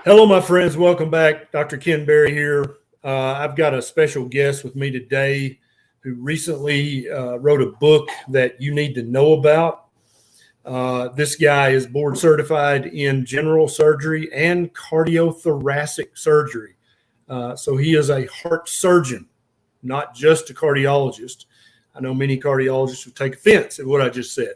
Hello, my friends. Welcome back. Dr. Ken Berry here. I've got a special guest with me today who recently wrote a book that you need to know about. This guy is board certified in general surgery and cardiothoracic surgery. So he is a heart surgeon, not just a cardiologist. I know many cardiologists would take offense at what I just said.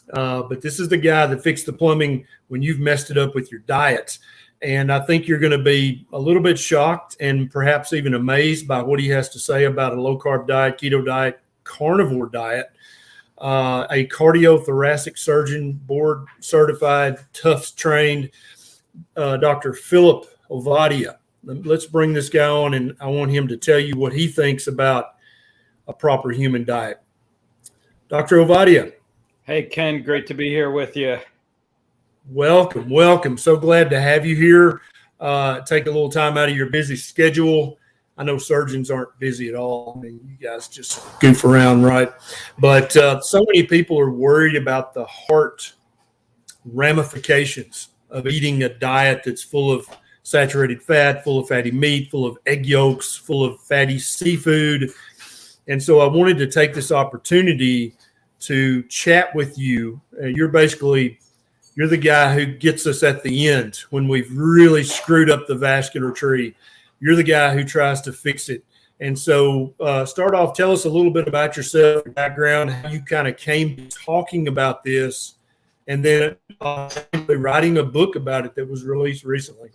But this is the guy that fixed the plumbing when you've messed it up with your diet. And I think you're going to be a little bit shocked and perhaps even amazed by what he has to say about a low-carb diet, keto diet, carnivore diet. A cardiothoracic surgeon, board certified, Tufts trained, Dr. Philip Ovadia. Let's bring this guy on, and I want him to tell you what he thinks about a proper human diet. Dr. Ovadia. Hey, Ken, great to be here with you. Welcome, welcome. So glad to have you here. Take a little time out of your busy schedule. I know surgeons aren't busy at all. I mean, you guys just goof around, right? But so many people are worried about the heart ramifications of eating a diet that's full of saturated fat, full of fatty meat, full of egg yolks, full of fatty seafood. And so I wanted to take this opportunity to chat with you. You're the guy who gets us at the end when we've really screwed up the vascular tree. You're the guy who tries to fix it. And so start off, tell us a little bit about yourself, your background, how you kind of came to talking about this, and then writing a book about it that was released recently.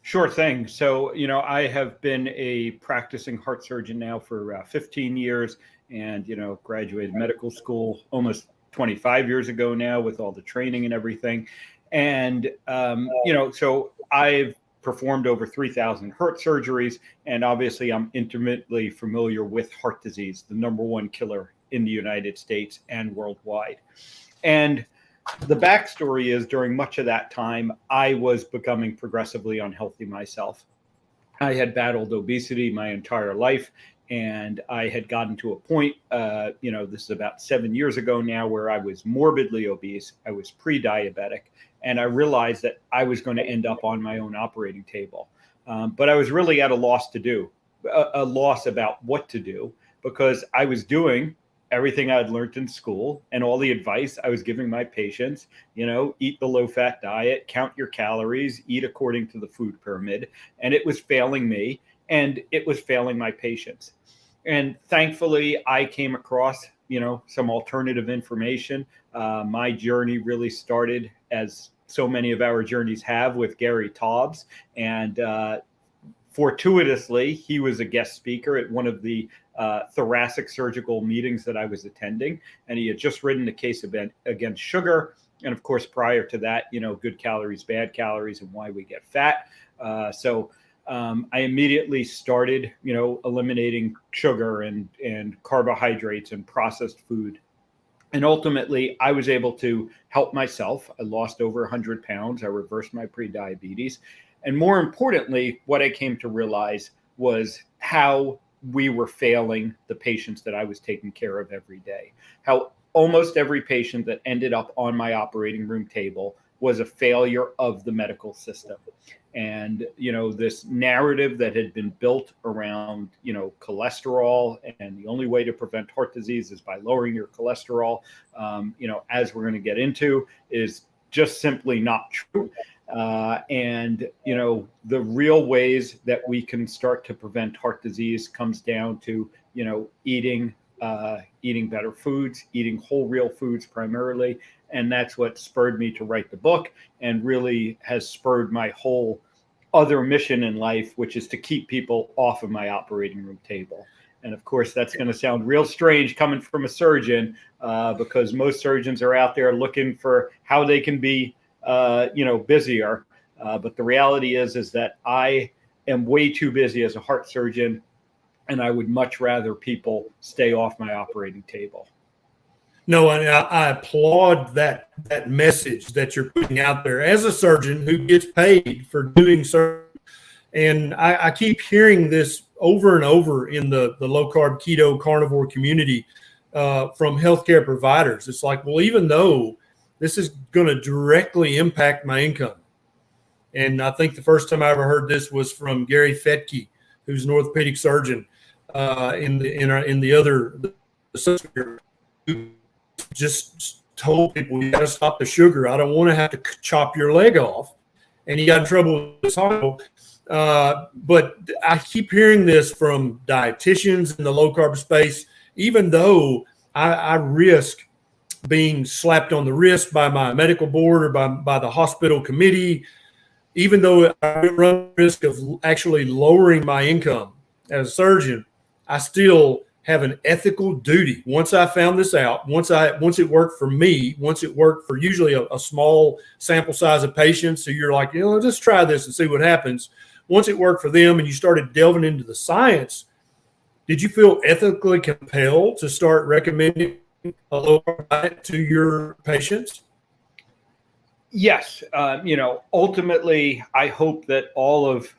Sure thing. So, I have been a practicing heart surgeon now for 15 years and, graduated medical school almost 25 years ago now with all the training and everything. And, so I've performed over 3,000 heart surgeries. And obviously I'm intimately familiar with heart disease, the number one killer in the United States and worldwide. And the backstory is during much of that time, I was becoming progressively unhealthy myself. I had battled obesity my entire life. And I had gotten to a point, this is about 7 years ago now, where I was morbidly obese. I was pre-diabetic. And I realized that I was going to end up on my own operating table. But I was really at a loss a loss about what to do, because I was doing everything I'd learned in school and all the advice I was giving my patients, eat the low-fat diet, count your calories, eat according to the food pyramid. And it was failing me, and it was failing my patients. And thankfully, I came across, some alternative information. My journey really started, as so many of our journeys have, with Gary Taubes. And fortuitously, he was a guest speaker at one of the thoracic surgical meetings that I was attending. And he had just written a case against sugar. And of course, prior to that, good calories, bad calories, and why we get fat. I immediately started, eliminating sugar and carbohydrates and processed food. And ultimately, I was able to help myself. I lost over 100 pounds. I reversed my prediabetes. And more importantly, what I came to realize was how we were failing the patients that I was taking care of every day. How almost every patient that ended up on my operating room table was a failure of the medical system. And, this narrative that had been built around, cholesterol, and the only way to prevent heart disease is by lowering your cholesterol, as we're going to get into, is just simply not true. The real ways that we can start to prevent heart disease comes down to, eating better foods, eating whole real foods primarily. And that's what spurred me to write the book, and really has spurred my whole other mission in life, which is to keep people off of my operating room table. And of course, that's going to sound real strange coming from a surgeon, because most surgeons are out there looking for how they can be, busier. But the reality is that I am way too busy as a heart surgeon, and I would much rather people stay off my operating table. No, and I applaud that message that you're putting out there as a surgeon who gets paid for doing surgery. And I keep hearing this over and over in the low-carb, keto, carnivore community from healthcare providers. It's like, well, even though this is going to directly impact my income, And I think the first time I ever heard this was from Gary Fetke, who's an orthopedic surgeon in the other who just told people, you got to stop the sugar. I don't want to have to chop your leg off. And he got in trouble with his heart. But I keep hearing this from dietitians in the low carb space, even though I risk being slapped on the wrist by my medical board or by the hospital committee, even though I run the risk of actually lowering my income as a surgeon, I still have an ethical duty. Once I found this out, once it worked for me, once it worked for usually a small sample size of patients, so you're like, just try this and see what happens. Once it worked for them and you started delving into the science, did you feel ethically compelled to start recommending a low-carb diet to your patients? Yes. Ultimately, I hope that all of,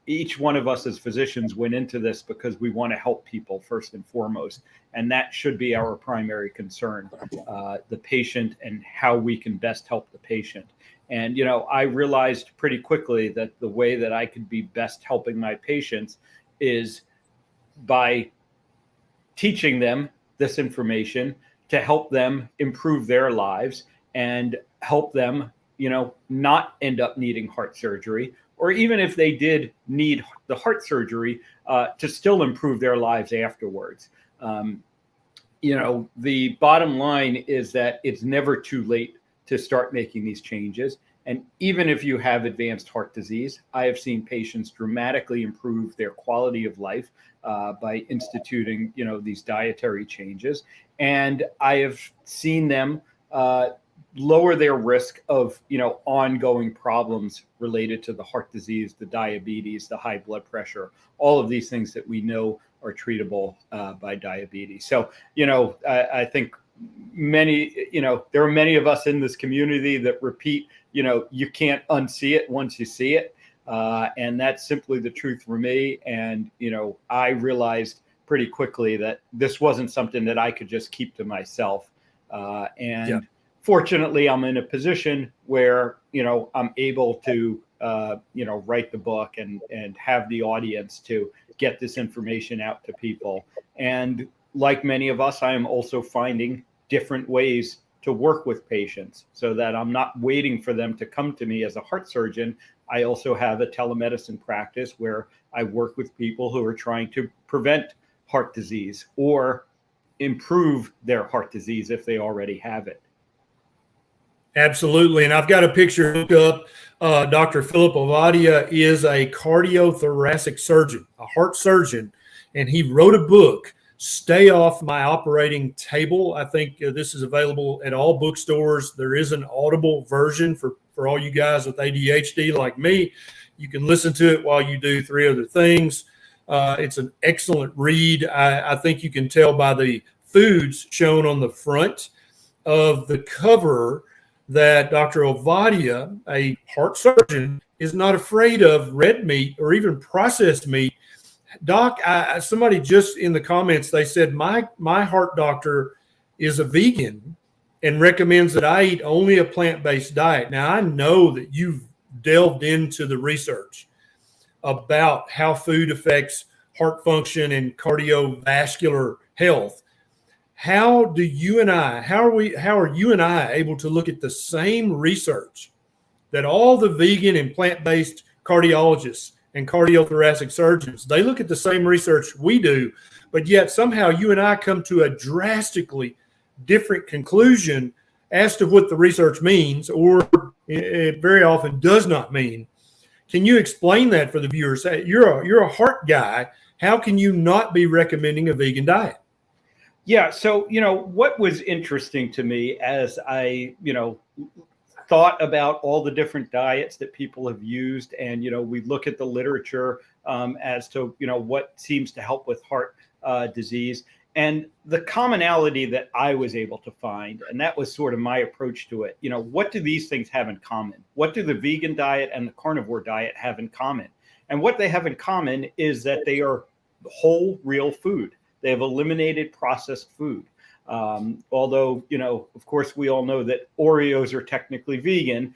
each one of us as physicians went into this because we want to help people first and foremost. And that should be our primary concern, the patient and how we can best help the patient. And, I realized pretty quickly that the way that I could be best helping my patients is by teaching them this information to help them improve their lives and help them, not end up needing heart surgery, or even if they did need the heart surgery, to still improve their lives afterwards. The bottom line is that it's never too late to start making these changes. And even if you have advanced heart disease, I have seen patients dramatically improve their quality of life by instituting, these dietary changes. And I have seen them lower their risk of, ongoing problems related to the heart disease, the diabetes, the high blood pressure, all of these things that we know are treatable by diabetes. So, I think there are many of us in this community that repeat, you can't unsee it once you see it. And that's simply the truth for me. And, I realized pretty quickly that this wasn't something that I could just keep to myself. Fortunately, I'm in a position where, I'm able to, write the book and have the audience to get this information out to people. And like many of us, I am also finding different ways to work with patients so that I'm not waiting for them to come to me as a heart surgeon. I also have a telemedicine practice where I work with people who are trying to prevent heart disease or improve their heart disease if they already have it. Absolutely. And I've got a picture. Look up. Dr. Philip Ovadia is a cardiothoracic surgeon, a heart surgeon, and he wrote a book, Stay Off My Operating Table. I think this is available at all bookstores. There is an Audible version for all you guys with ADHD like me. You can listen to it while you do three other things. It's an excellent read. I think you can tell by the foods shown on the front of the cover that Dr. Ovadia, a heart surgeon, is not afraid of red meat or even processed meat. Doc, somebody just in the comments, they said, my heart doctor is a vegan and recommends that I eat only a plant-based diet. Now, I know that you've delved into the research about how food affects heart function and cardiovascular health. How are you and I able to look at the same research that all the vegan and plant-based cardiologists and cardiothoracic surgeons, they look at the same research we do, but yet somehow you and I come to a drastically different conclusion as to what the research means, or it very often does not mean. Can you explain that for the viewers? You're a heart guy. How can you not be recommending a vegan diet? Yeah. So, what was interesting to me as I, thought about all the different diets that people have used, and, we look at the literature as to, what seems to help with heart disease. And the commonality that I was able to find, and that was sort of my approach to it, what do these things have in common? What do the vegan diet and the carnivore diet have in common? And what they have in common is that they are whole, real food. They have eliminated processed food. Although, of course, we all know that Oreos are technically vegan.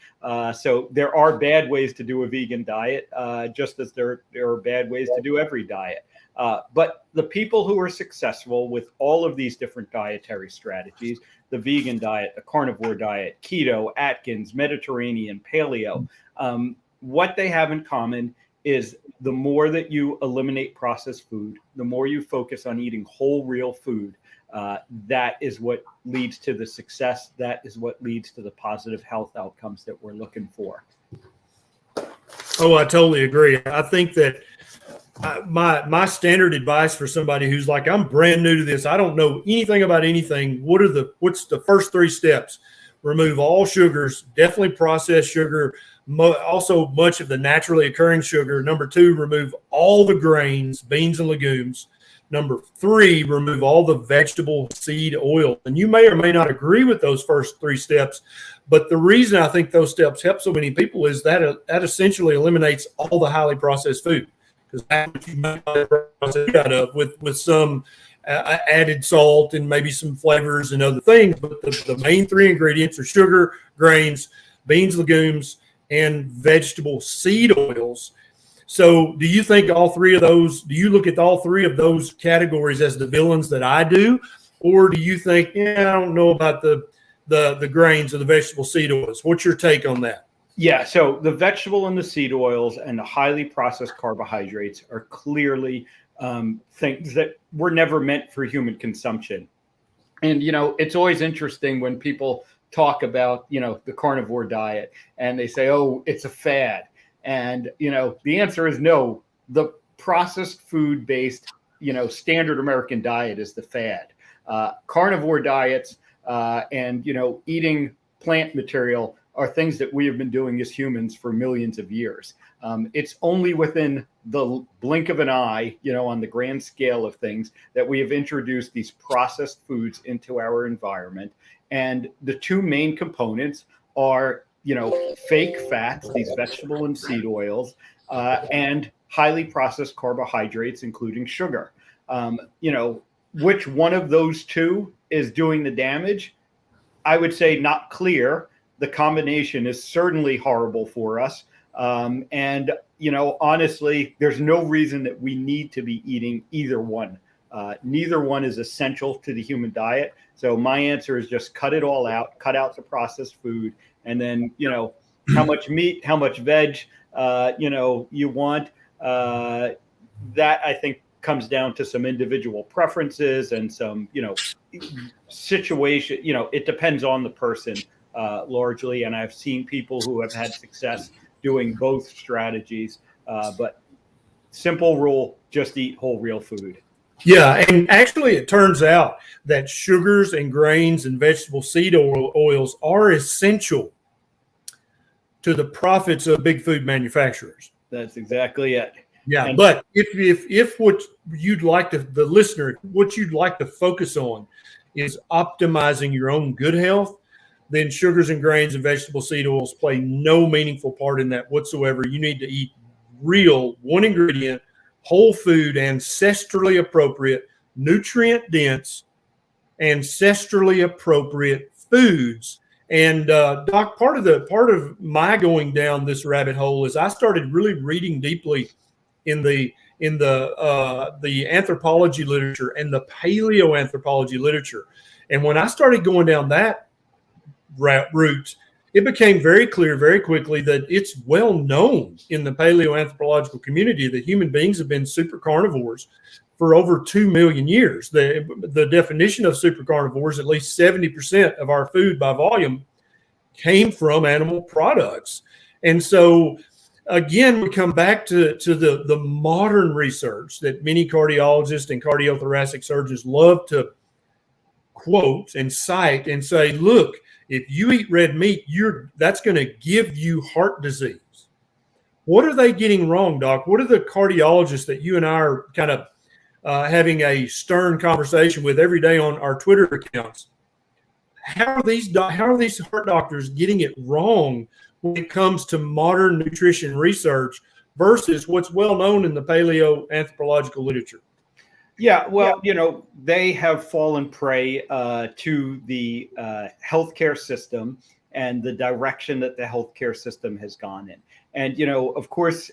So there are bad ways to do a vegan diet, just as there are bad ways to do every diet. But the people who are successful with all of these different dietary strategies, the vegan diet, the carnivore diet, keto, Atkins, Mediterranean, paleo, what they have in common is the more that you eliminate processed food, the more you focus on eating whole, real food, that is what leads to the success. That is what leads to the positive health outcomes that we're looking for. Oh, I totally agree. I think that my standard advice for somebody who's like, I'm brand new to this, I don't know anything about anything. What's the first 3 steps? Remove all sugars, definitely processed sugar, also much of the naturally occurring sugar. Number 2, remove all the grains, beans and legumes. Number 3, remove all the vegetable seed oil. And you may or may not agree with those first 3 steps, but the reason I think those steps help so many people is that essentially eliminates all the highly processed food, because that's what you make out of with some added salt and maybe some flavors and other things. But the main 3 ingredients are sugar, grains, beans, legumes, and vegetable seed oils. So do you think all 3 of those, do you look at all 3 of those categories as the villains that I do? Or do you think, I don't know about the grains or the vegetable seed oils? What's your take on that? Yeah, so the vegetable and the seed oils and the highly processed carbohydrates are clearly things that were never meant for human consumption. And, it's always interesting when people talk about, the carnivore diet and they say, oh, it's a fad. And, the answer is no. The processed food-based, standard American diet is the fad. Carnivore diets and, eating plant material are things that we have been doing as humans for millions of years. It's only within the blink of an eye, on the grand scale of things, that we have introduced these processed foods into our environment. And the 2 main components are, fake fats, these vegetable and seed oils, and highly processed carbohydrates, including sugar. Which one of those 2 is doing the damage? I would say not clear. The combination is certainly horrible for us. And, honestly, there's no reason that we need to be eating either one. Neither one is essential to the human diet. So my answer is just cut it all out, cut out the processed food. And then, how much meat, how much veg, you want. That, I think, comes down to some individual preferences and some, situation. It depends on the person largely. And I've seen people who have had success doing both strategies. But simple rule, just eat whole, real food. Yeah, and actually it turns out that sugars and grains and vegetable seed oils are essential to the profits of big food manufacturers. That's exactly it. Yeah, and but if what you'd like to, the listener, what you'd like to focus on is optimizing your own good health, then sugars and grains and vegetable seed oils play no meaningful part in that whatsoever. You need to eat real, 1 ingredient, whole food, ancestrally appropriate, nutrient dense, ancestrally appropriate foods. And Doc, part of my going down this rabbit hole is I started really reading deeply in the anthropology literature and the paleoanthropology literature. And when I started going down that route, it became very clear very quickly that it's well known in the paleoanthropological community that human beings have been super carnivores for over 2 million years. The definition of super carnivores, at least 70% of our food by volume came from animal products. And so again, we come back to the modern research that many cardiologists and cardiothoracic surgeons love to quote and cite and say, look, if you eat red meat, that's going to give you heart disease. What are they getting wrong, Doc? What are the cardiologists that you and I are kind of having a stern conversation with every day on our Twitter accounts? How are these heart doctors getting it wrong when it comes to modern nutrition research versus what's well known in the paleoanthropological literature? Yeah, well, they have fallen prey to the healthcare system and the direction that the healthcare system has gone in. And, of course,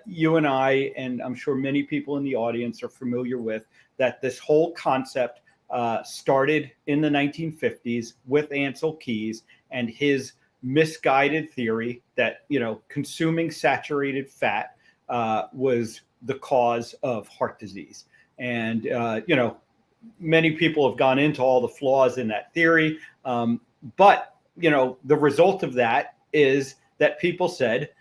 you and I, and I'm sure many people in the audience are familiar with that this whole concept started in the 1950s with Ancel Keys and his misguided theory that, consuming saturated fat was the cause of heart disease. And, many people have gone into all the flaws in that theory. But, the result of that is that people said,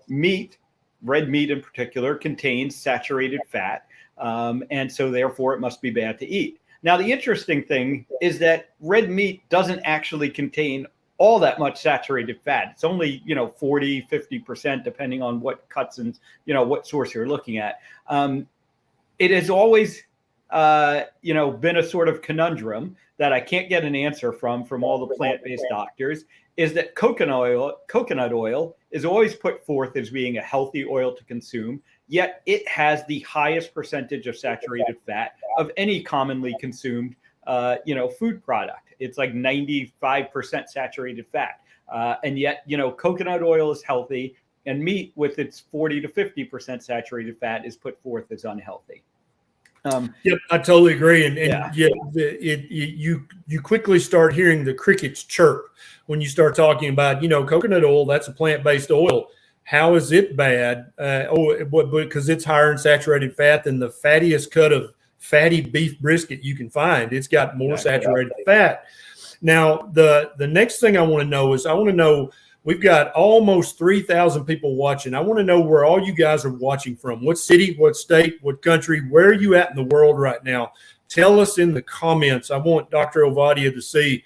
meat, red meat in particular, contains saturated fat. And so therefore it must be bad to eat. Now, the interesting thing is that red meat doesn't actually contain all that much saturated fat. It's only, 40, 50%, depending on what cuts and, what source you're looking at. It has always, been a sort of conundrum that I can't get an answer from all the plant-based doctors, is that coconut oil is always put forth as being a healthy oil to consume, yet it has the highest percentage of saturated fat of any commonly consumed, food product. It's like 95% saturated fat. And yet, coconut oil is healthy, and meat with its 40 to 50% saturated fat is put forth as unhealthy. Yep, I totally agree. And Yeah. You quickly start hearing the crickets chirp when you start talking about, coconut oil, that's a plant-based oil. How is it bad? Because it's higher in saturated fat than the fattiest cut of fatty beef brisket you can find. It's got more saturated fat. Now, the next thing I want to know, we've got almost 3,000 people watching. I want to know where all you guys are watching from. What city, what state, what country, where are you at in the world right now? Tell us in the comments. I want Dr. Ovadia to see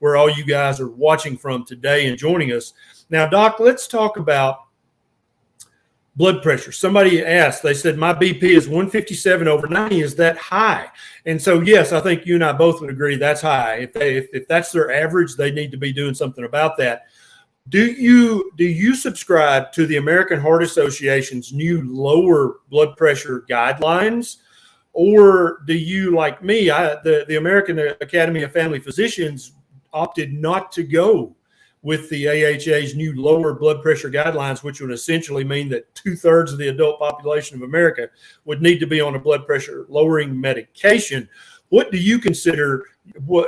where all you guys are watching from today and joining us. Now, Doc, let's talk about blood pressure. Somebody asked, they said, my BP is 157 over 90. Is that high? And so, yes, I think you and I both would agree that's high. If that's their average, they need to be doing something about that. Do you subscribe to the American Heart Association's new lower blood pressure guidelines? Or do you, like me, the American Academy of Family Physicians opted not to go with the AHA's new lower blood pressure guidelines, which would essentially mean that 2/3 of the adult population of America would need to be on a blood pressure lowering medication. What do you consider,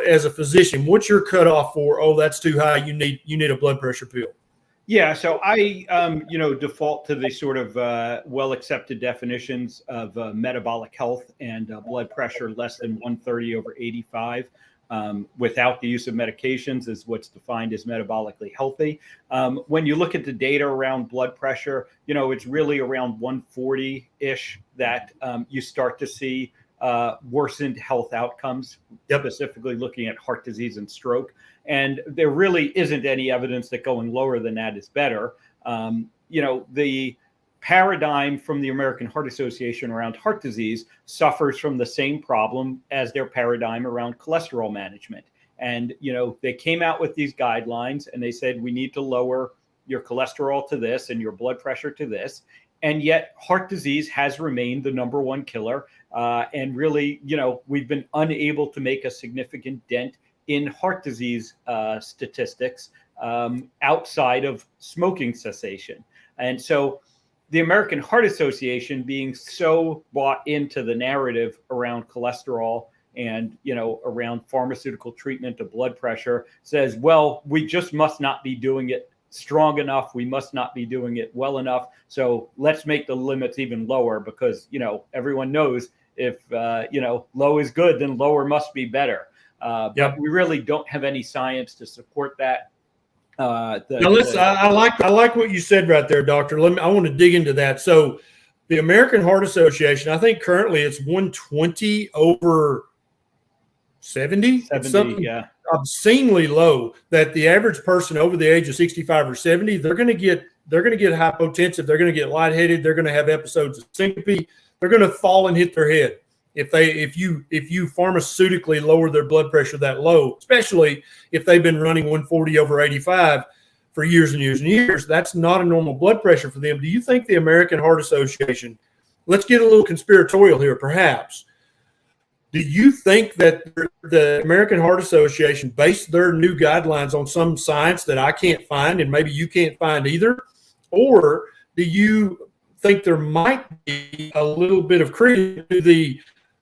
as a physician, what's your cutoff for, oh, that's too high, you need a blood pressure pill? Yeah, so I, default to the sort of well-accepted definitions of metabolic health and blood pressure less than 130 over 85 without the use of medications is what's defined as metabolically healthy. When you look at the data around blood pressure, it's really around 140-ish that you start to see worsened health outcomes, specifically looking at heart disease and stroke. And there really isn't any evidence that going lower than that is better. The paradigm from the American Heart Association around heart disease suffers from the same problem as their paradigm around cholesterol management. And, they came out with these guidelines and they said, we need to lower your cholesterol to this and your blood pressure to this. And yet heart disease has remained the number one killer. And really, we've been unable to make a significant dent in heart disease statistics outside of smoking cessation. And so the American Heart Association, being so bought into the narrative around cholesterol and, around pharmaceutical treatment of blood pressure, says, well, we just must not be doing it strong enough. We must not be doing it well enough. So let's make the limits even lower because, everyone knows if, low is good, then lower must be better. But we really don't have any science to support that. I like what you said right there, Doctor. I want to dig into that. So the American Heart Association, I think currently it's 120 over 70. It's something obscenely low that the average person over the age of 65 or 70, they're going to get hypotensive. They're going to get lightheaded. They're going to have episodes of syncope. They're going to fall and hit their head. If you pharmaceutically lower their blood pressure that low, especially if they've been running 140 over 85 for years and years and years, that's not a normal blood pressure for them. Do you think the American Heart Association, let's get a little conspiratorial here perhaps, Do you think that the American Heart Association based their new guidelines on some science that I can't find and maybe you can't find either? Or do you think there might be a little bit of credit to the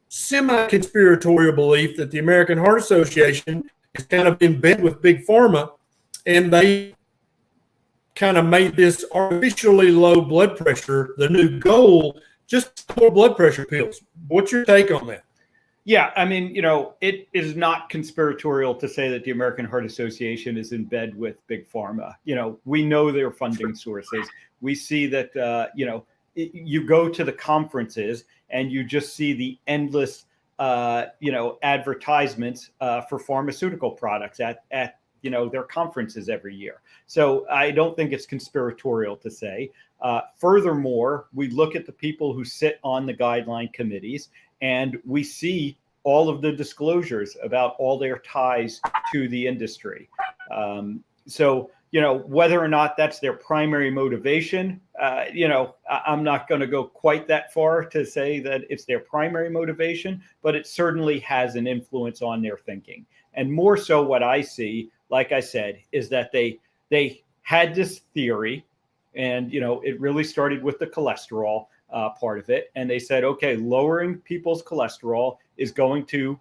semi-conspiratorial belief that the American Heart Association is kind of in bed with Big Pharma and they kind of made this artificially low blood pressure the new goal, just more blood pressure pills? What's your take on that? Yeah, I mean, it is not conspiratorial to say that the American Heart Association is in bed with Big Pharma. We know their funding sources. We see that, you go to the conferences and you just see the endless, advertisements for pharmaceutical products at their conferences every year. So I don't think it's conspiratorial to say. Furthermore, we look at the people who sit on the guideline committees, and we see all of the disclosures about all their ties to the industry. So, whether or not that's their primary motivation, I'm not going to go quite that far to say that it's their primary motivation, but it certainly has an influence on their thinking. And more so what I see, like I said, is that they had this theory, and, it really started with the cholesterol part of it. And they said, okay, lowering people's cholesterol is going to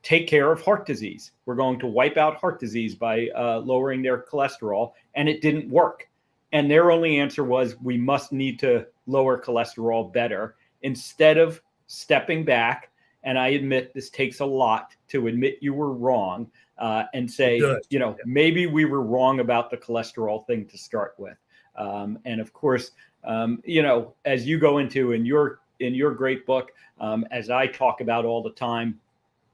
take care of heart disease. We're going to wipe out heart disease by lowering their cholesterol. And it didn't work. And their only answer was, we must need to lower cholesterol better, instead of stepping back. And I admit this takes a lot to admit you were wrong and say, maybe we were wrong about the cholesterol thing to start with. And of course, as you go into in your great book, as I talk about all the time,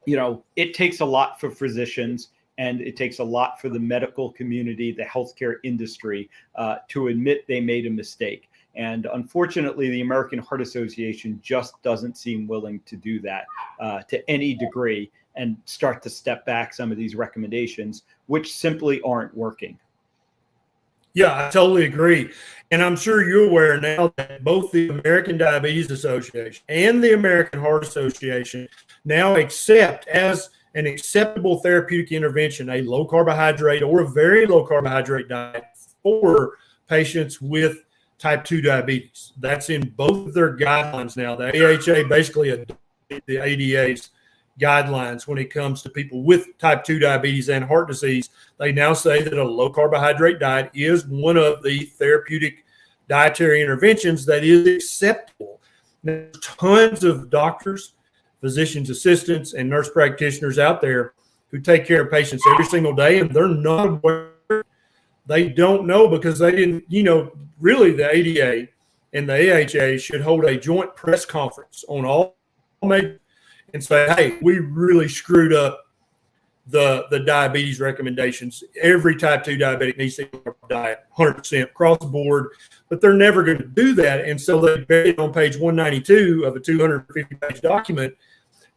it takes a lot for physicians and it takes a lot for the medical community, the healthcare industry, to admit they made a mistake. And unfortunately, the American Heart Association just doesn't seem willing to do that to any degree and start to step back some of these recommendations, which simply aren't working. Yeah, I totally agree. And I'm sure you're aware now that both the American Diabetes Association and the American Heart Association now accept as an acceptable therapeutic intervention a low carbohydrate or a very low carbohydrate diet for patients with type 2 diabetes. That's in both of their guidelines now. The AHA basically adopted the ADA's guidelines when it comes to people with type 2 diabetes and heart disease. They now say that a low carbohydrate diet is one of the therapeutic dietary interventions that is acceptable. There's tons of doctors, physicians assistants, and nurse practitioners out there who take care of patients every single day, and they're not aware. They don't know because they didn't, really the ADA and the AHA should hold a joint press conference on all major and say, hey, we really screwed up the diabetes recommendations. Every type 2 diabetic needs to eat a diet 100% across the board, but they're never going to do that. And so they buried on page 192 of a 250-page document.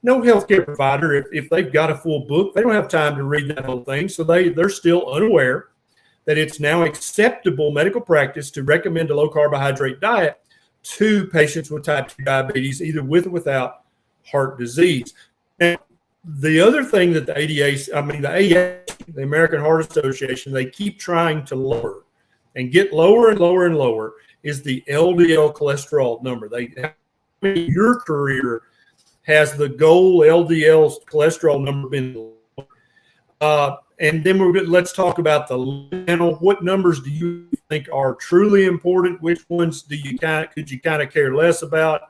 No healthcare provider, if they've got a full book, they don't have time to read that whole thing. So they're still unaware that it's now acceptable medical practice to recommend a low carbohydrate diet to patients with type 2 diabetes, either with or without heart disease. And the other thing that the the American Heart Association, they keep trying to lower and get lower and lower and lower is the LDL cholesterol number. Your career has the goal LDL cholesterol number been low? And then let's talk about the panel. What numbers do you think are truly important? Which ones could you kind of care less about,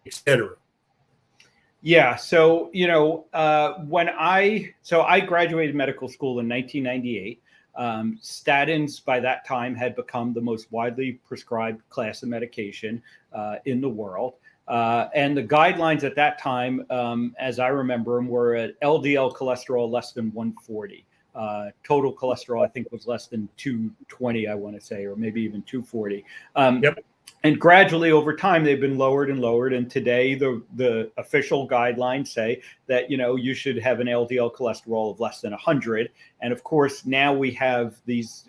et cetera? Yeah. So, I graduated medical school in 1998. Statins by that time had become the most widely prescribed class of medication in the world. And the guidelines at that time, as I remember them, were at LDL cholesterol less than 140. Total cholesterol, I think, was less than 220, I want to say, or maybe even 240. Yep. And gradually over time, they've been lowered and lowered. And today, the official guidelines say that, you should have an LDL cholesterol of less than 100. And of course, now we have these,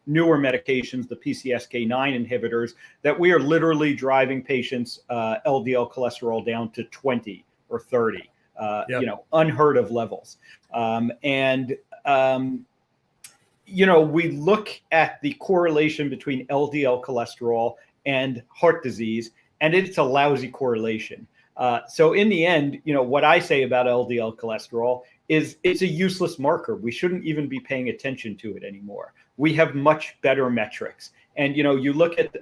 newer medications, the PCSK9 inhibitors, that we are literally driving patients' LDL cholesterol down to 20 or 30. unheard of levels. We look at the correlation between LDL cholesterol and heart disease, and it's a lousy correlation. So in the end, what I say about LDL cholesterol is it's a useless marker. We shouldn't even be paying attention to it anymore. We have much better metrics. And, you look at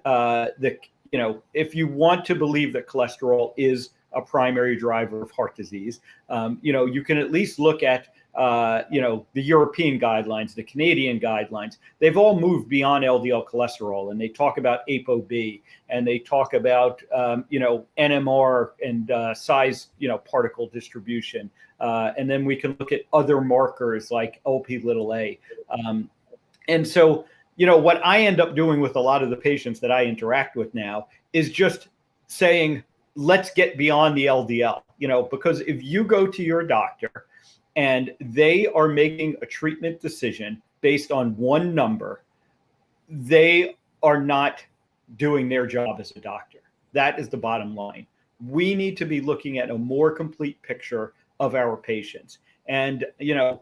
if you want to believe that cholesterol is a primary driver of heart disease, you can at least look at the European guidelines, the Canadian guidelines. They've all moved beyond LDL cholesterol, and they talk about ApoB, and they talk about NMR and size, particle distribution, and then we can look at other markers like Lp(a). And so, what I end up doing with a lot of the patients that I interact with now is just saying, let's get beyond the LDL, because if you go to your doctor and they are making a treatment decision based on one number, they are not doing their job as a doctor. That is the bottom line. We need to be looking at a more complete picture of our patients. And, the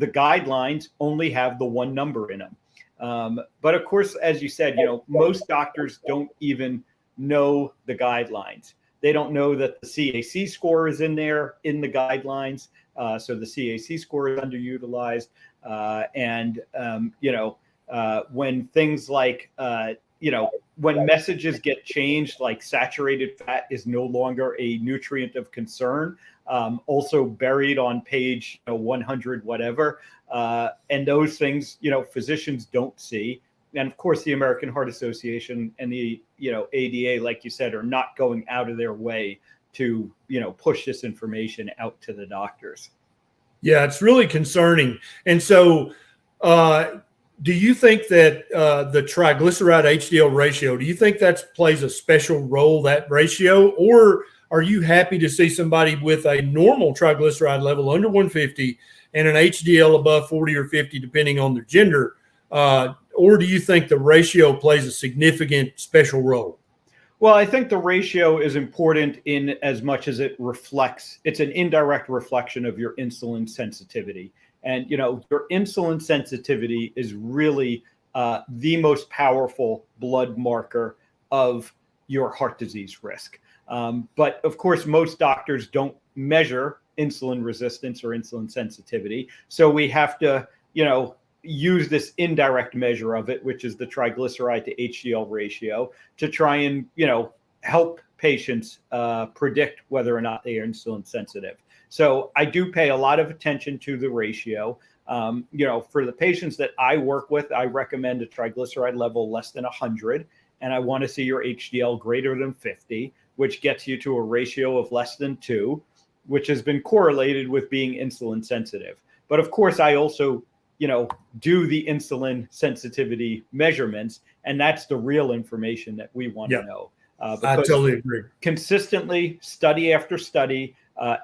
guidelines only have the one number in them. But of course, as you said, most doctors don't even know the guidelines. They don't know that the CAC score is in there in the guidelines. So the CAC score is underutilized. When things like, when messages get changed, like saturated fat is no longer a nutrient of concern, also buried on page 100, whatever. And those things, physicians don't see. And of course, the American Heart Association and the, ADA, like you said, are not going out of their way to, push this information out to the doctors. Yeah, it's really concerning. And so do you think that the triglyceride HDL ratio, do you think that plays a special role, that ratio? Or are you happy to see somebody with a normal triglyceride level under 150 and an HDL above 40 or 50, depending on their gender? Or do you think the ratio plays a significant special role? Well, I think the ratio is important in as much as it's an indirect reflection of your insulin sensitivity. And, your insulin sensitivity is really the most powerful blood marker of your heart disease risk. But of course, most doctors don't measure insulin resistance or insulin sensitivity. So we have to, use this indirect measure of it, which is the triglyceride to HDL ratio, to try and, help patients predict whether or not they are insulin sensitive. So I do pay a lot of attention to the ratio. For the patients that I work with, I recommend a triglyceride level less than 100, and I want to see your HDL greater than 50, which gets you to a ratio of less than 2, which has been correlated with being insulin sensitive. But of course, I also do the insulin sensitivity measurements, and that's the real information that we want to know. I totally agree. Consistently, study after study,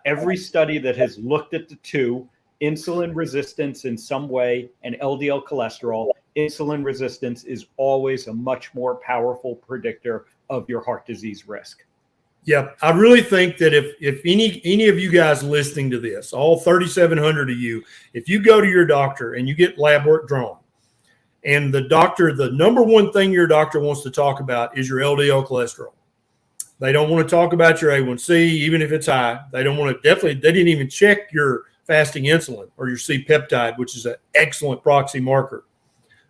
every study that has looked at the two, insulin resistance in some way and LDL cholesterol, insulin resistance is always a much more powerful predictor of your heart disease risk. Yeah, I really think that if any of you guys listening to this, all 3,700 of you, if you go to your doctor and you get lab work drawn, and the number one thing your doctor wants to talk about is your LDL cholesterol. They don't want to talk about your A1C, even if it's high. They don't want to, they didn't even check your fasting insulin or your C-peptide, which is an excellent proxy marker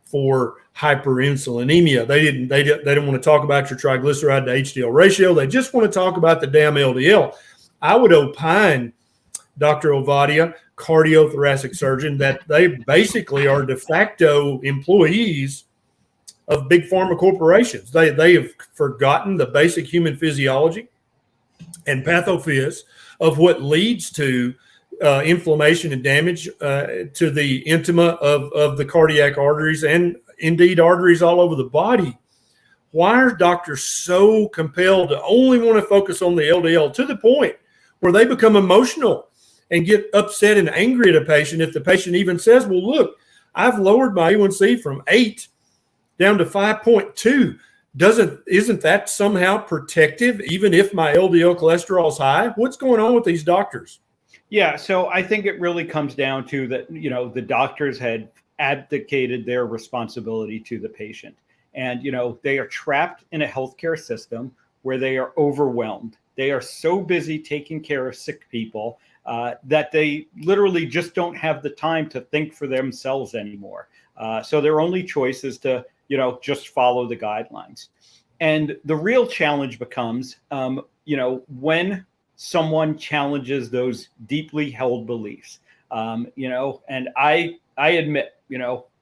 for hyperinsulinemia. They don't want to talk about your triglyceride to HDL ratio. They just want to talk about the damn LDL. I would opine, Dr. Ovadia, cardiothoracic surgeon, that they basically are de facto employees of big pharma corporations. They have forgotten the basic human physiology and pathophys of what leads to inflammation and damage to the intima of the cardiac arteries and indeed arteries all over the body. Why are doctors so compelled to only want to focus on the LDL to the point where they become emotional and get upset and angry at a patient if the patient even says, well, look, I've lowered my A1C from 8 down to 5.2. Isn't that somehow protective even if my LDL cholesterol is high? What's going on with these doctors? Yeah, so I think it really comes down to that, the doctors had abdicated their responsibility to the patient. And, they are trapped in a healthcare system where they are overwhelmed. They are so busy taking care of sick people that they literally just don't have the time to think for themselves anymore. So their only choice is to, just follow the guidelines. And the real challenge becomes, when someone challenges those deeply held beliefs, and I admit,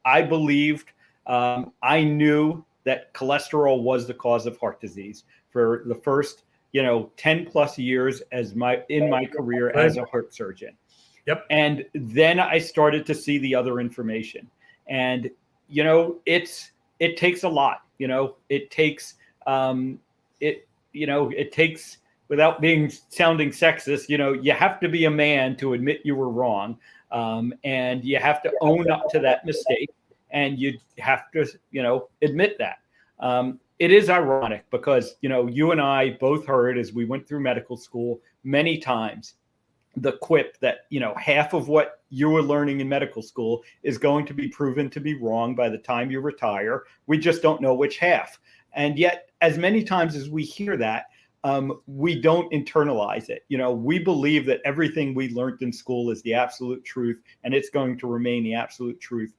I believed, I knew that cholesterol was the cause of heart disease for the first, 10 plus years in my career as a heart surgeon. Yep. And then I started to see the other information, and, it takes a lot, it takes, it takes, without sounding sexist, you have to be a man to admit you were wrong. And you have to own up to that mistake, and you have to, admit that. It is ironic because, you and I both heard as we went through medical school many times the quip that, half of what you were learning in medical school is going to be proven to be wrong by the time you retire. We just don't know which half. And yet, as many times as we hear that, we don't internalize it. We believe that everything we learned in school is the absolute truth, and it's going to remain the absolute truth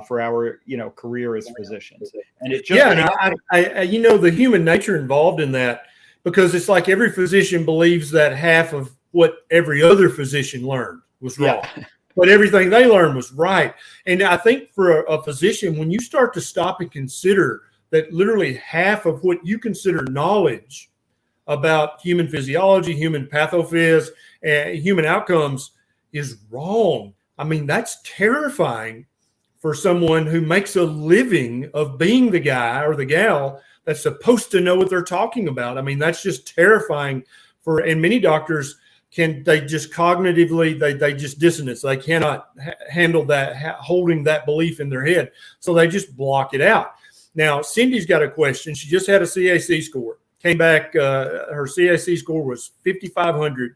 for our, career as physicians. And it just the human nature involved in that, because it's like every physician believes that half of what every other physician learned was wrong, but everything they learned was right. And I think for a physician, when you start to stop and consider that literally half of what you consider knowledge about human physiology, human pathophys, and human outcomes is wrong. I mean, that's terrifying for someone who makes a living of being the guy or the gal that's supposed to know what they're talking about. I mean, that's just terrifying and many doctors they just cognitively, they just dissonance. They cannot handle that, holding that belief in their head. So they just block it out. Now, Cindy's got a question. She just had a CAC score. Came back, her CAC score was 5,500.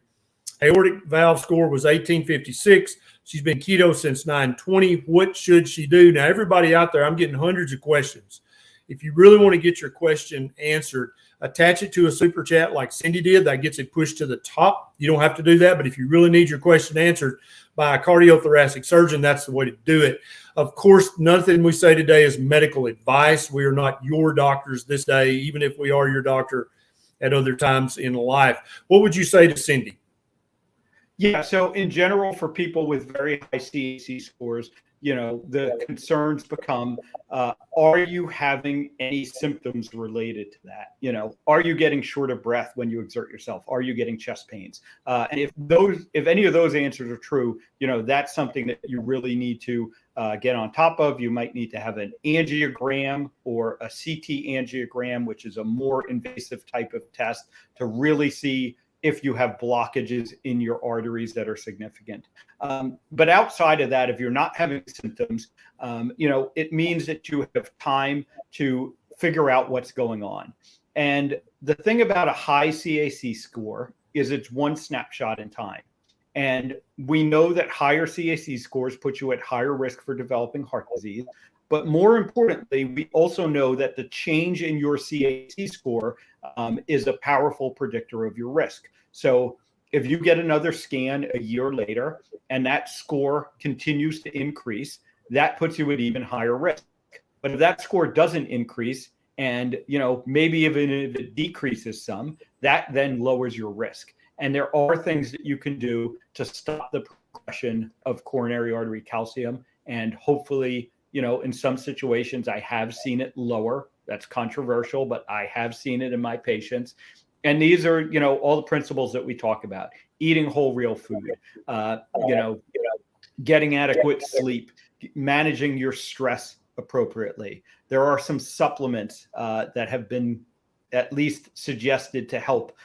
Aortic valve score was 1856. She's been keto since 9/20. What should she do? Now, everybody out there, I'm getting hundreds of questions. If you really want to get your question answered, attach it to a super chat like Cindy did. That gets it pushed to the top. You don't have to do that, but if you really need your question answered by a cardiothoracic surgeon, that's the way to do it. Of course, nothing we say today is medical advice. We are not your doctors this day, even if we are your doctor at other times in life. What would you say to Cindy? Yeah, so in general, for people with very high CAC scores, the concerns become, are you having any symptoms related to that? Are you getting short of breath when you exert yourself? Are you getting chest pains? And if any of those answers are true, that's something that you really need to get on top of. You might need to have an angiogram or a CT angiogram, which is a more invasive type of test to really see if you have blockages in your arteries that are significant. But outside of that, if you're not having symptoms, it means that you have time to figure out what's going on. And the thing about a high CAC score is it's one snapshot in time. And we know that higher CAC scores put you at higher risk for developing heart disease. But more importantly, we also know that the change in your CAC score is a powerful predictor of your risk. So if you get another scan a year later and that score continues to increase, that puts you at even higher risk. But if that score doesn't increase and, maybe even if it decreases some, that then lowers your risk. And there are things that you can do to stop the progression of coronary artery calcium. And hopefully, in some situations, I have seen it lower. That's controversial, but I have seen it in my patients. And these are, all the principles that we talk about: eating whole, real food, getting adequate sleep, managing your stress appropriately. There are some supplements that have been at least suggested to help,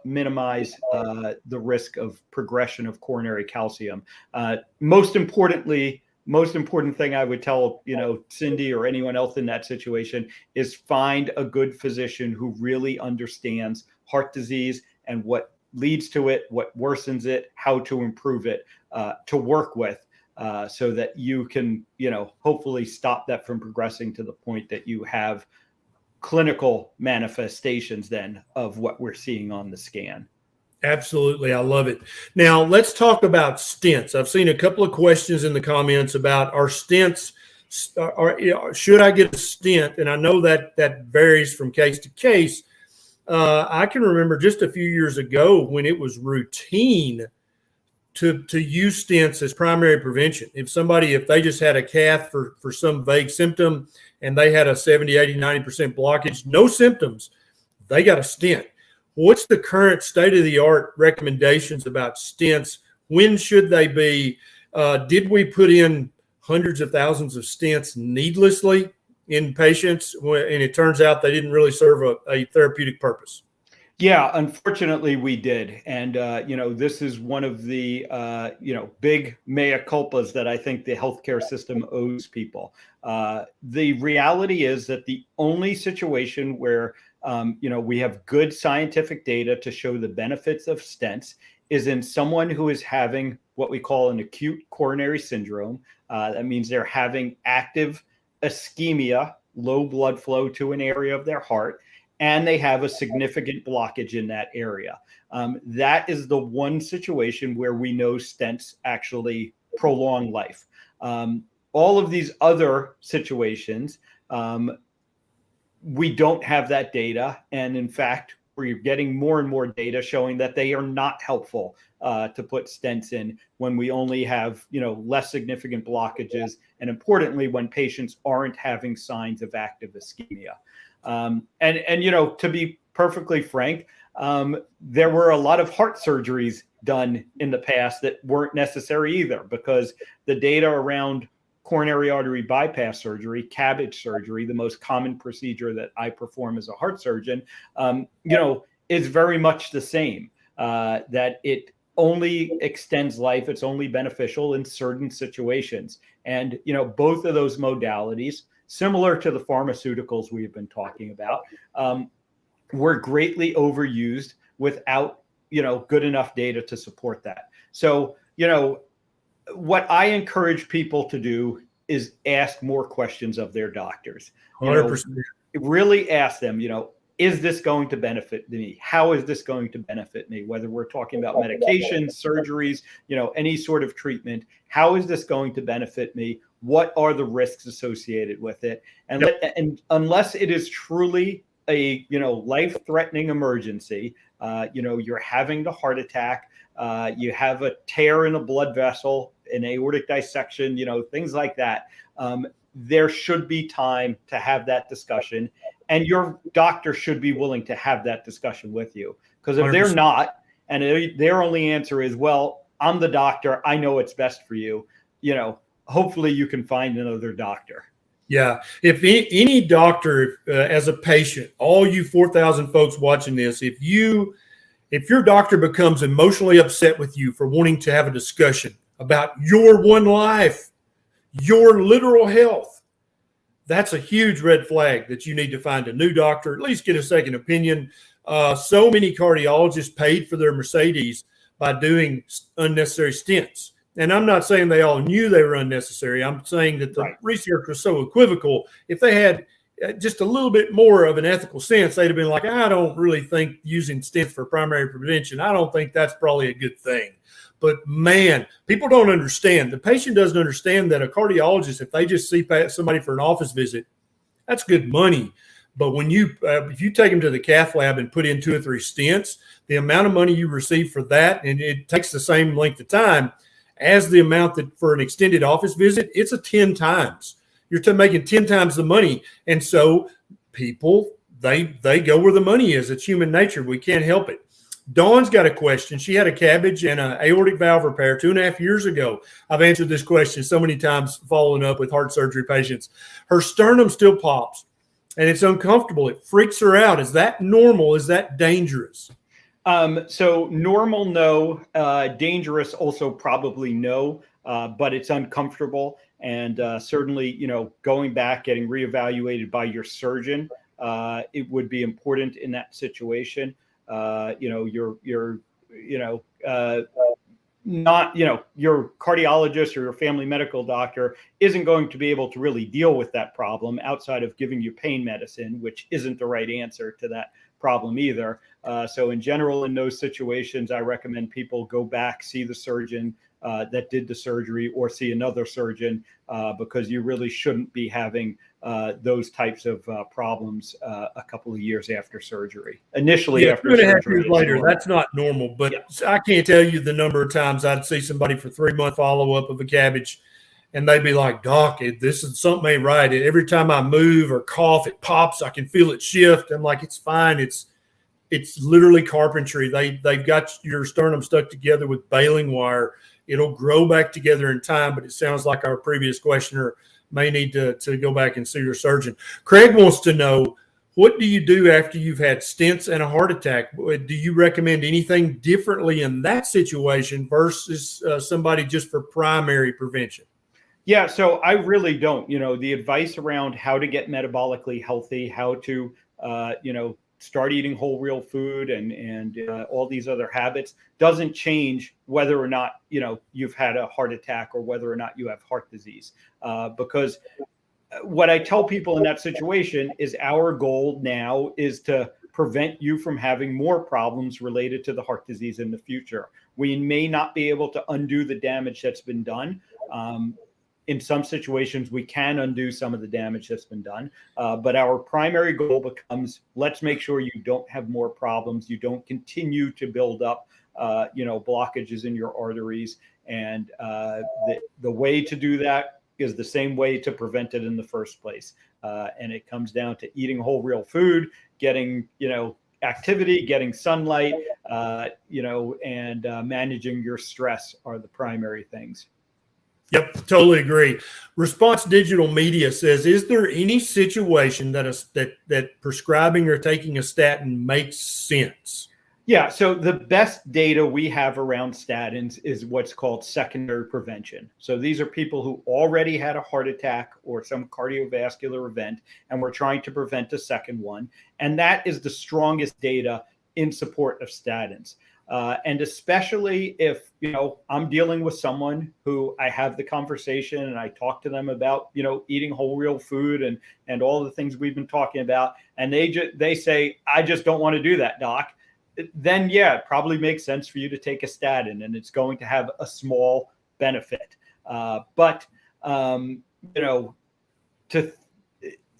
minimize the risk of progression of coronary calcium. Most important thing I would tell, Cindy or anyone else in that situation is find a good physician who really understands heart disease and what leads to it, what worsens it, how to improve it, to work with, so that you can, hopefully stop that from progressing to the point that you have clinical manifestations then of what we're seeing on the scan. Absolutely. I love it. Now let's talk about stents. I've seen a couple of questions in the comments about our stents. Should I get a stent? And I know that varies from case to case. I can remember just a few years ago when it was routine to use stents as primary prevention. If they just had a cath for some vague symptom and they had a 70, 80, 90% blockage, no symptoms, they got a stent. What's the current state-of-the-art recommendations about stents? When should they be? Did we put in hundreds of thousands of stents needlessly in patients, and it turns out they didn't really serve a therapeutic purpose? Yeah, unfortunately we did. And, this is one of the, big mea culpas that I think the healthcare system owes people. The reality is that the only situation where, we have good scientific data to show the benefits of stents is in someone who is having what we call an acute coronary syndrome. That means they're having active ischemia, low blood flow to an area of their heart, and they have a significant blockage in that area. That is the one situation where we know stents actually prolong life. All of these other situations, we don't have that data. And in fact, we're getting more and more data showing that they are not helpful to put stents in when we only have, less significant blockages. And importantly, when patients aren't having signs of active ischemia. To be perfectly frank, there were a lot of heart surgeries done in the past that weren't necessary either, because the data around coronary artery bypass surgery, CABG surgery, the most common procedure that I perform as a heart surgeon, is very much the same, that it only extends life. It's only beneficial in certain situations. And, both of those modalities, similar to the pharmaceuticals we've been talking about, were greatly overused without, good enough data to support that. So, what I encourage people to do is ask more questions of their doctors. 100%. Really ask them, is this going to benefit me? How is this going to benefit me? Whether we're talking about medications, surgeries, any sort of treatment, how is this going to benefit me? What are the risks associated with it? And, and unless it is truly a, life-threatening emergency, you're having the heart attack, you have a tear in a blood vessel, an aortic dissection, things like that. There should be time to have that discussion, and your doctor should be willing to have that discussion with you. Because if 100%. They're not, and their only answer is, well, I'm the doctor, I know it's best for you, hopefully you can find another doctor. Yeah. If any doctor, as a patient, all you 4,000 folks watching this, if your doctor becomes emotionally upset with you for wanting to have a discussion about your one life, your literal health, that's a huge red flag that you need to find a new doctor, at least get a second opinion. So many cardiologists paid for their Mercedes by doing unnecessary stents. And I'm not saying they all knew they were unnecessary. I'm saying that the research was so equivocal. If they had just a little bit more of an ethical sense, they'd have been like, I don't really think using stents for primary prevention, I don't think that's probably a good thing. But man, people don't understand. The patient doesn't understand that a cardiologist, if they just see somebody for an office visit, that's good money. But when if you take them to the cath lab and put in 2 or 3 stents, the amount of money you receive for that, and it takes the same length of time as the amount that for an extended office visit, it's a 10 times. You're making 10 times the money. And so people, they go where the money is. It's human nature. We can't help it. Dawn's got a question. She had a CABG and an aortic valve repair 2.5 years ago. I've answered this question so many times following up with heart surgery patients. Her sternum still pops and it's uncomfortable. It freaks her out. Is that normal? Is that dangerous? So normal, no. Dangerous, also probably no. But it's uncomfortable, and certainly, going back, getting reevaluated by your surgeon, it would be important in that situation. Your not, your cardiologist or your family medical doctor isn't going to be able to really deal with that problem outside of giving you pain medicine, which isn't the right answer to that problem either. So in general, in those situations, I recommend people go back, see the surgeon that did the surgery, or see another surgeon, because you really shouldn't be having those types of problems a couple of years after surgery. Initially, after 2.5 surgery, years later, that's not normal. But I can't tell you the number of times I'd see somebody for 3-month follow-up of a CABG, and they'd be like, "Doc, this is something ain't right. Every time I move or cough, it pops. I can feel it shift." I'm like, "It's fine. It's literally carpentry. They've got your sternum stuck together with baling wire. It'll grow back together in time." But it sounds like our previous questioner may need to go back and see your surgeon. Craig wants to know, what do you do after you've had stents and a heart attack? Do you recommend anything differently in that situation versus somebody just for primary prevention? Yeah, so I really don't. The advice around how to get metabolically healthy, how to, start eating whole real food and all these other habits doesn't change whether or not, you've had a heart attack or whether or not you have heart disease. Because what I tell people in that situation is our goal now is to prevent you from having more problems related to the heart disease in the future. We may not be able to undo the damage that's been done. In some situations, we can undo some of the damage that's been done. But our primary goal becomes, let's make sure you don't have more problems. You don't continue to build up, blockages in your arteries. And the way to do that is the same way to prevent it in the first place. And it comes down to eating whole real food, getting, activity, getting sunlight, and managing your stress are the primary things. Yep, totally agree. Response Digital Media says, is there any situation that prescribing or taking a statin makes sense? Yeah, so the best data we have around statins is what's called secondary prevention. So these are people who already had a heart attack or some cardiovascular event, and we're trying to prevent a second one. And that is the strongest data in support of statins. And especially if, I'm dealing with someone who I have the conversation and I talk to them about, eating whole real food and all the things we've been talking about. And they say, I just don't want to do that, doc. Then, yeah, it probably makes sense for you to take a statin, and it's going to have a small benefit. But the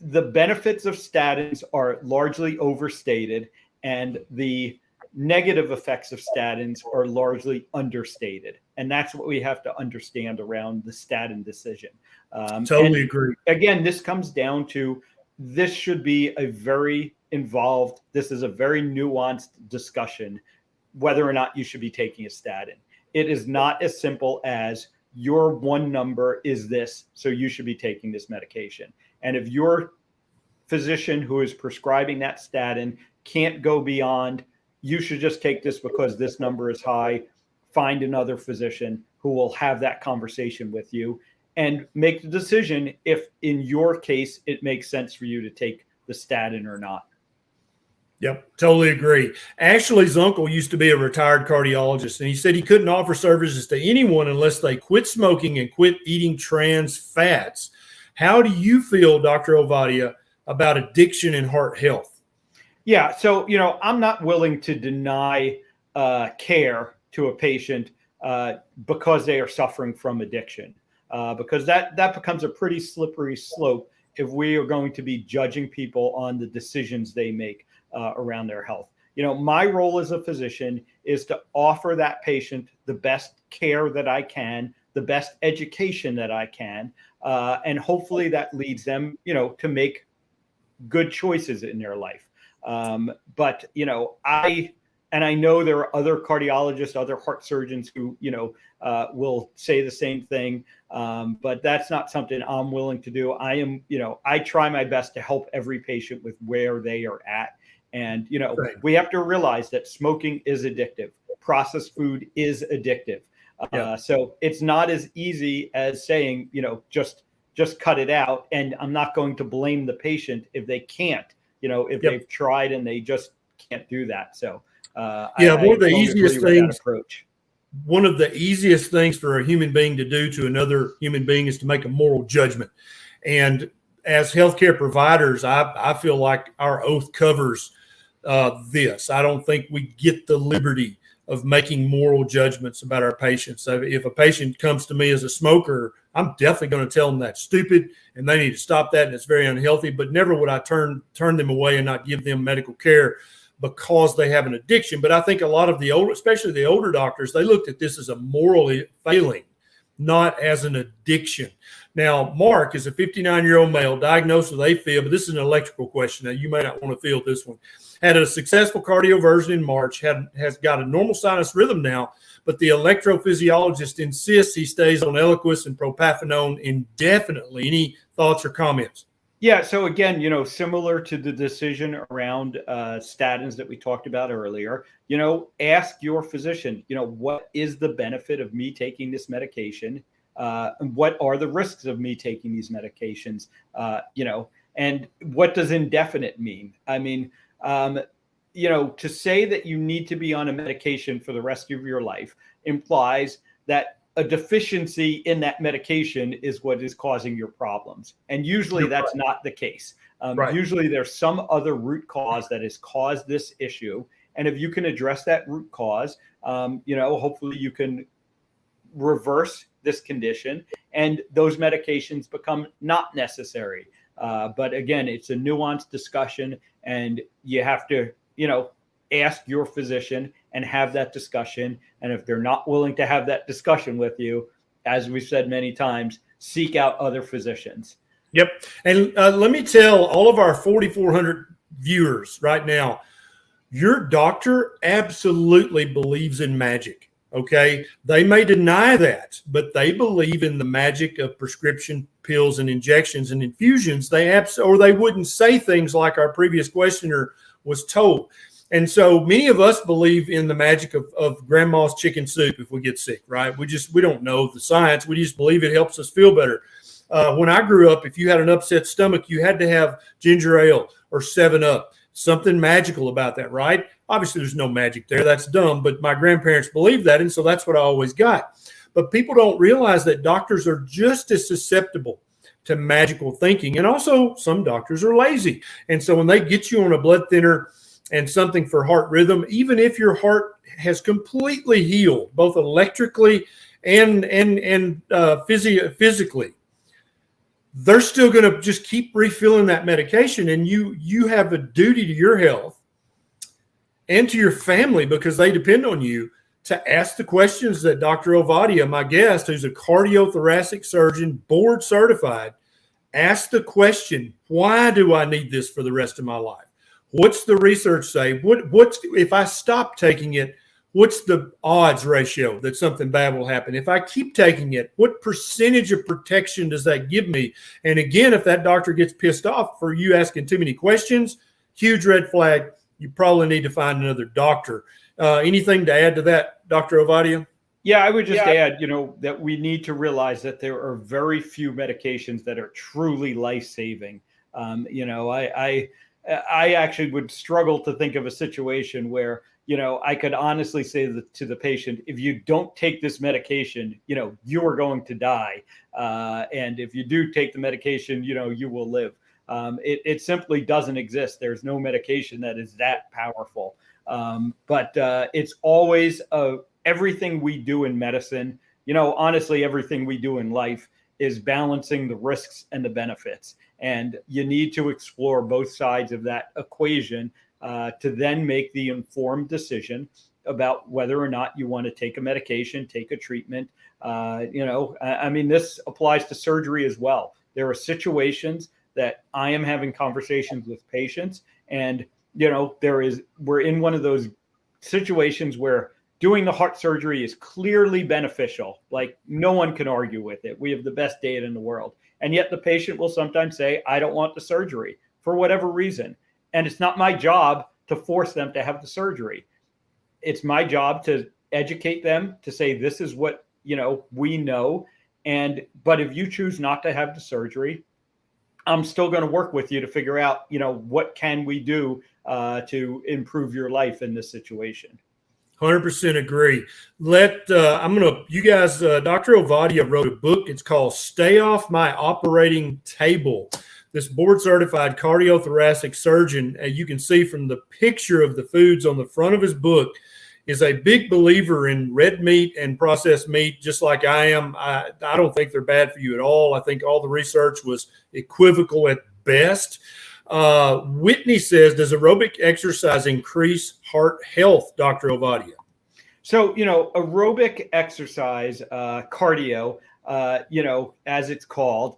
benefits of statins are largely overstated, and the negative effects of statins are largely understated. And that's what we have to understand around the statin decision. Totally agree. Again, this comes down to, this should be a very involved, this is a very nuanced discussion, whether or not you should be taking a statin. It is not as simple as your one number is this, so you should be taking this medication. And if your physician who is prescribing that statin can't go beyond, you should just take this because this number is high, find another physician who will have that conversation with you and make the decision if, in your case, it makes sense for you to take the statin or not. Yep, totally agree. Ashley's uncle used to be a retired cardiologist, and he said he couldn't offer services to anyone unless they quit smoking and quit eating trans fats. How do you feel, Dr. Ovadia, about addiction and heart health? Yeah, so, I'm not willing to deny care to a patient because they are suffering from addiction, because that becomes a pretty slippery slope if we are going to be judging people on the decisions they make around their health. My role as a physician is to offer that patient the best care that I can, the best education that I can, and hopefully that leads them, to make good choices in their life. But I know there are other cardiologists, other heart surgeons who, will say the same thing. But that's not something I'm willing to do. I try my best to help every patient with where they are at. And, Right. We have to realize that smoking is addictive. Processed food is addictive. Yeah. So it's not as easy as saying, just cut it out. And I'm not going to blame the patient if they can't, if Yep. they've tried and they just can't do that. So Yeah, I don't agree with that approach. One of the easiest things for a human being to do to another human being is to make a moral judgment. And as healthcare providers, I feel like our oath covers this. I don't think we get the liberty of making moral judgments about our patients. So if a patient comes to me as a smoker, I'm definitely going to tell them that's stupid and they need to stop that and it's very unhealthy, but never would I turn them away and not give them medical care because they have an addiction. But I think a lot of the older, especially the older doctors, they looked at this as a moral failing, not as an addiction. Now, Mark is a 59-year-old male diagnosed with AFib, but this is an electrical question. Now, you may not want to field this one. Had a successful cardioversion in March, has got a normal sinus rhythm now, but the electrophysiologist insists he stays on Eliquis and propafenone indefinitely. Any thoughts or comments? Yeah. So again, similar to the decision around statins that we talked about earlier, ask your physician, what is the benefit of me taking this medication? And what are the risks of me taking these medications? And what does indefinite mean? I mean, to say that you need to be on a medication for the rest of your life implies that a deficiency in that medication is what is causing your problems. And usually that's not the case. Usually there's some other root cause that has caused this issue. And if you can address that root cause, hopefully you can reverse this condition and those medications become not necessary. But again, it's a nuanced discussion and you have to, ask your physician and have that discussion. And if they're not willing to have that discussion with you, as we've said many times, seek out other physicians. Yep. And let me tell all of our 4,400 viewers right now, your doctor absolutely believes in magic. Okay. They may deny that, but they believe in the magic of prescription pills and injections and infusions. Or they wouldn't say things like our previous questioner was told. And so many of us believe in the magic of grandma's chicken soup if we get sick, right? We don't know the science. We just believe it helps us feel better. When I grew up, if you had an upset stomach, you had to have ginger ale or 7-Up, something magical about that, right? Obviously, there's no magic there. That's dumb, but my grandparents believed that, and so that's what I always got. But people don't realize that doctors are just as susceptible to magical thinking, and also some doctors are lazy. And so when they get you on a blood thinner and something for heart rhythm, even if your heart has completely healed, both electrically and physically, they're still going to just keep refilling that medication. And you have a duty to your health and to your family, because they depend on you, to ask the questions that Dr. Ovadia, my guest, who's a cardiothoracic surgeon, board certified, ask the question, why do I need this for the rest of my life? What's the research say? What's if I stop taking it, what's the odds ratio that something bad will happen? If I keep taking it, what percentage of protection does that give me? And again, if that doctor gets pissed off for you asking too many questions, huge red flag. You probably need to find another doctor. Anything to add to that, Dr. Ovadia? Yeah, I would just add, that we need to realize that there are very few medications that are truly life-saving. I actually would struggle to think of a situation where, I could honestly say to the patient, if you don't take this medication, you are going to die. And if you do take the medication, you will live. It simply doesn't exist. There's no medication that is that powerful. But it's always everything we do in medicine, honestly, everything we do in life is balancing the risks and the benefits. And you need to explore both sides of that equation to then make the informed decision about whether or not you want to take a medication, take a treatment. This applies to surgery as well. There are situations that I am having conversations with patients, and we're in one of those situations where doing the heart surgery is clearly beneficial. Like, no one can argue with it. We have the best data in the world. And yet the patient will sometimes say, I don't want the surgery for whatever reason. And it's not my job to force them to have the surgery. It's my job to educate them, to say, this is what, we know. But if you choose not to have the surgery, I'm still going to work with you to figure out, what can we do to improve your life in this situation. 100% agree. You guys, Dr. Ovadia wrote a book. It's called Stay Off My Operating Table. This board certified cardiothoracic surgeon, as you can see from the picture of the foods on the front of his book, is a big believer in red meat and processed meat, just like I am. I don't think they're bad for you at all. I think all the research was equivocal at best. Whitney says, does aerobic exercise increase heart health, Dr. Ovadia? So, aerobic exercise, cardio, as it's called,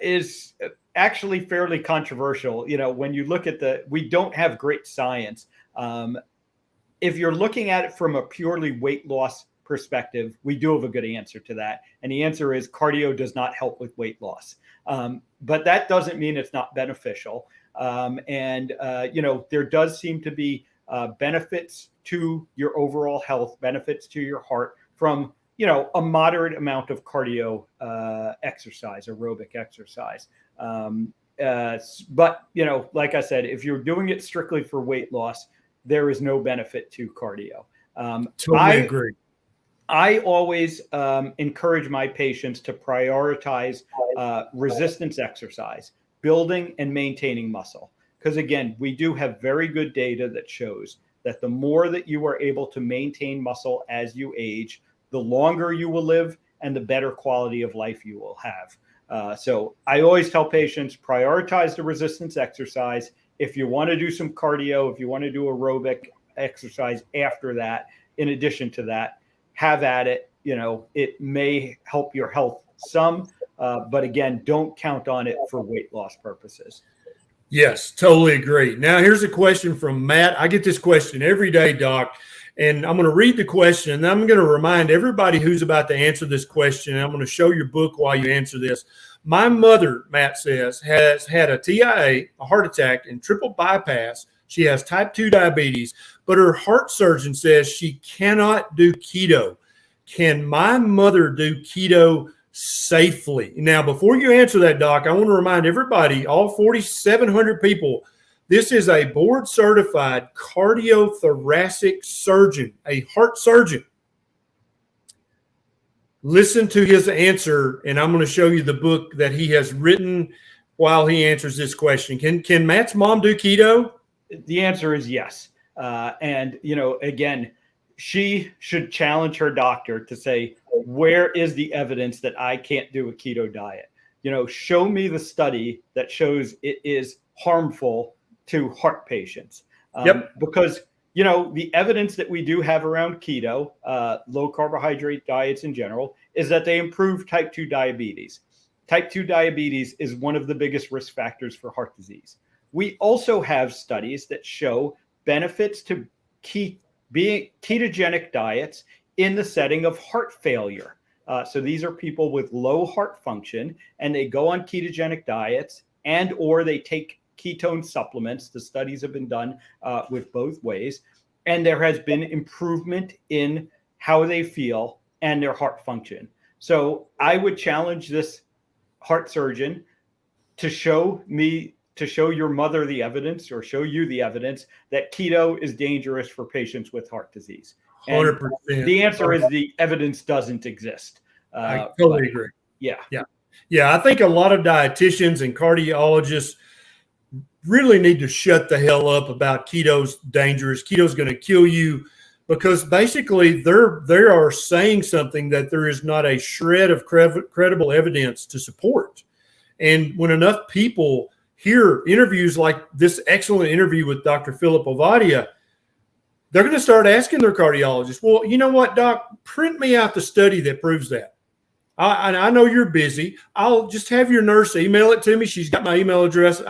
is actually fairly controversial. When you look at we don't have great science. If you're looking at it from a purely weight loss perspective, we do have a good answer to that. And the answer is cardio does not help with weight loss. But that doesn't mean it's not beneficial. There does seem to be benefits to your overall health, benefits to your heart from, a moderate amount of cardio exercise, aerobic exercise. But, like I said, if you're doing it strictly for weight loss, there is no benefit to cardio. Totally agree. I always encourage my patients to prioritize resistance exercise, building and maintaining muscle. Because again, we do have very good data that shows that the more that you are able to maintain muscle as you age, the longer you will live and the better quality of life you will have. So I always tell patients, prioritize the resistance exercise. If you want to do some cardio, if you want to do aerobic exercise after that, in addition to that, have at it. It may help your health some, but again, don't count on it for weight loss purposes. Yes, totally agree. Now, here's a question from Matt. I get this question every day, Doc, and I'm going to read the question, and I'm going to remind everybody who's about to answer this question, and I'm going to show your book while you answer this. My mother, Matt says, has had a TIA, a heart attack, and triple bypass. She has type 2 diabetes, but her heart surgeon says she cannot do keto. Can my mother do keto safely? Now, before you answer that, Doc, I want to remind everybody, all 4,700 people, this is a board-certified cardiothoracic surgeon, a heart surgeon. Listen to his answer, and I'm going to show you the book that he has written while he answers this question. Can Matt's mom do keto? The answer is yes. Again, she should challenge her doctor to say, where is the evidence that I can't do a keto diet? Show me the study that shows it is harmful to heart patients. Because, the evidence that we do have around keto, low carbohydrate diets in general, is that they improve type 2 diabetes. Type 2 diabetes is one of the biggest risk factors for heart disease. We also have studies that show benefits to being ketogenic diets in the setting of heart failure. So these are people with low heart function, and they go on ketogenic diets or they take ketone supplements. The studies have been done with both ways, and there has been improvement in how they feel and their heart function. So I would challenge this heart surgeon to show your mother the evidence, or show you the evidence that keto is dangerous for patients with heart disease. And 100%. the answer is the evidence doesn't exist. I totally agree. Yeah. I think a lot of dietitians and cardiologists really need to shut the hell up about keto's dangerous. Keto's going to kill you, because basically they are saying something that there is not a shred of credible evidence to support. And when enough people hear interviews like this excellent interview with Dr. Philip Ovadia, they're going to start asking their cardiologist, well, you know what, doc, print me out the study that proves that. I know you're busy. I'll just have your nurse email it to me. She's got my email address.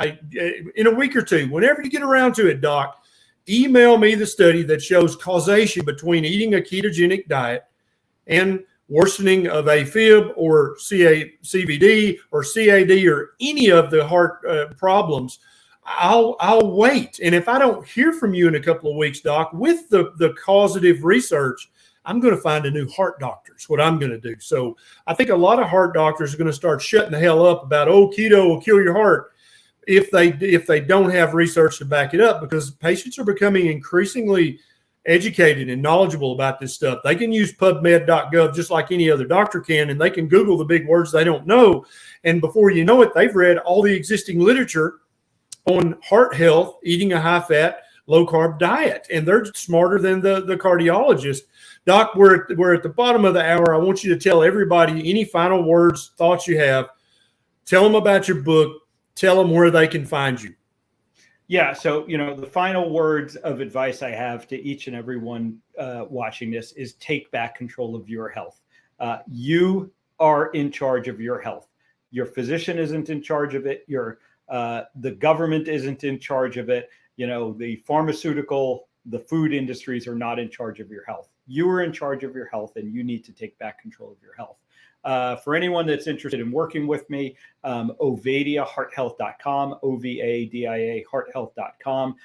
In a week or two, whenever you get around to it, doc, email me the study that shows causation between eating a ketogenic diet and worsening of AFib or CVD or CAD or any of the heart problems. I'll wait. And if I don't hear from you in a couple of weeks, doc, with the causative research, I'm going to find a new heart doctor. Is what I'm going to do. So I think a lot of heart doctors are going to start shutting the hell up about, oh, keto will kill your heart, if they don't have research to back it up, because patients are becoming increasingly educated and knowledgeable about this stuff. They can use PubMed.gov just like any other doctor can, and they can Google the big words they don't know. And before you know it, they've read all the existing literature on heart health, eating a high-fat, low-carb diet, and they're smarter than the cardiologist. Doc, we're at the bottom of the hour. I want you to tell everybody any final words, thoughts you have. Tell them about your book. Tell them where they can find you. Yeah. So, the final words of advice I have to each and every one watching this is take back control of your health. You are in charge of your health. Your physician isn't in charge of it. The government isn't in charge of it. The pharmaceutical, the food industries are not in charge of your health. You are in charge of your health, and you need to take back control of your health. For anyone that's interested in working with me, Ovadia, phdhealth.com, OVADIA, phdhealth.com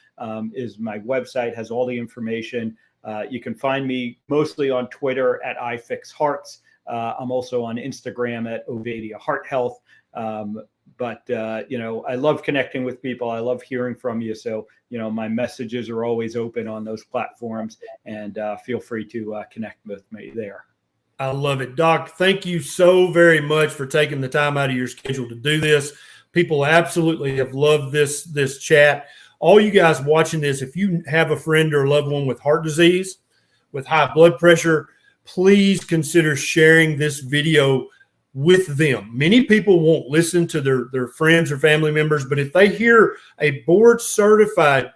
is my website, has all the information. You can find me mostly on Twitter at iFixHearts. I'm also on Instagram at Ovadia Heart Health. But I love connecting with people. I love hearing from you. So, my messages are always open on those platforms, and feel free to connect with me there. I love it. Doc, thank you so very much for taking the time out of your schedule to do this. People absolutely have loved this chat. All you guys watching this, if you have a friend or a loved one with heart disease, with high blood pressure, please consider sharing this video with them. Many people won't listen to their friends or family members, but if they hear a board-certified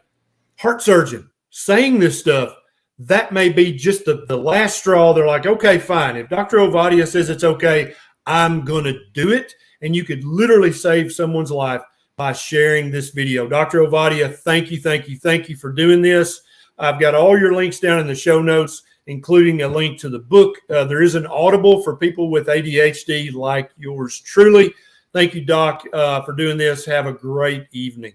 heart surgeon saying this stuff, that may be just the last straw. They're like, okay, fine. If Dr. Ovadia says it's okay, I'm going to do it. And you could literally save someone's life by sharing this video. Dr. Ovadia, thank you for doing this. I've got all your links down in the show notes, including a link to the book. There is an Audible for people with ADHD like yours truly. Thank you, Doc, for doing this. Have a great evening.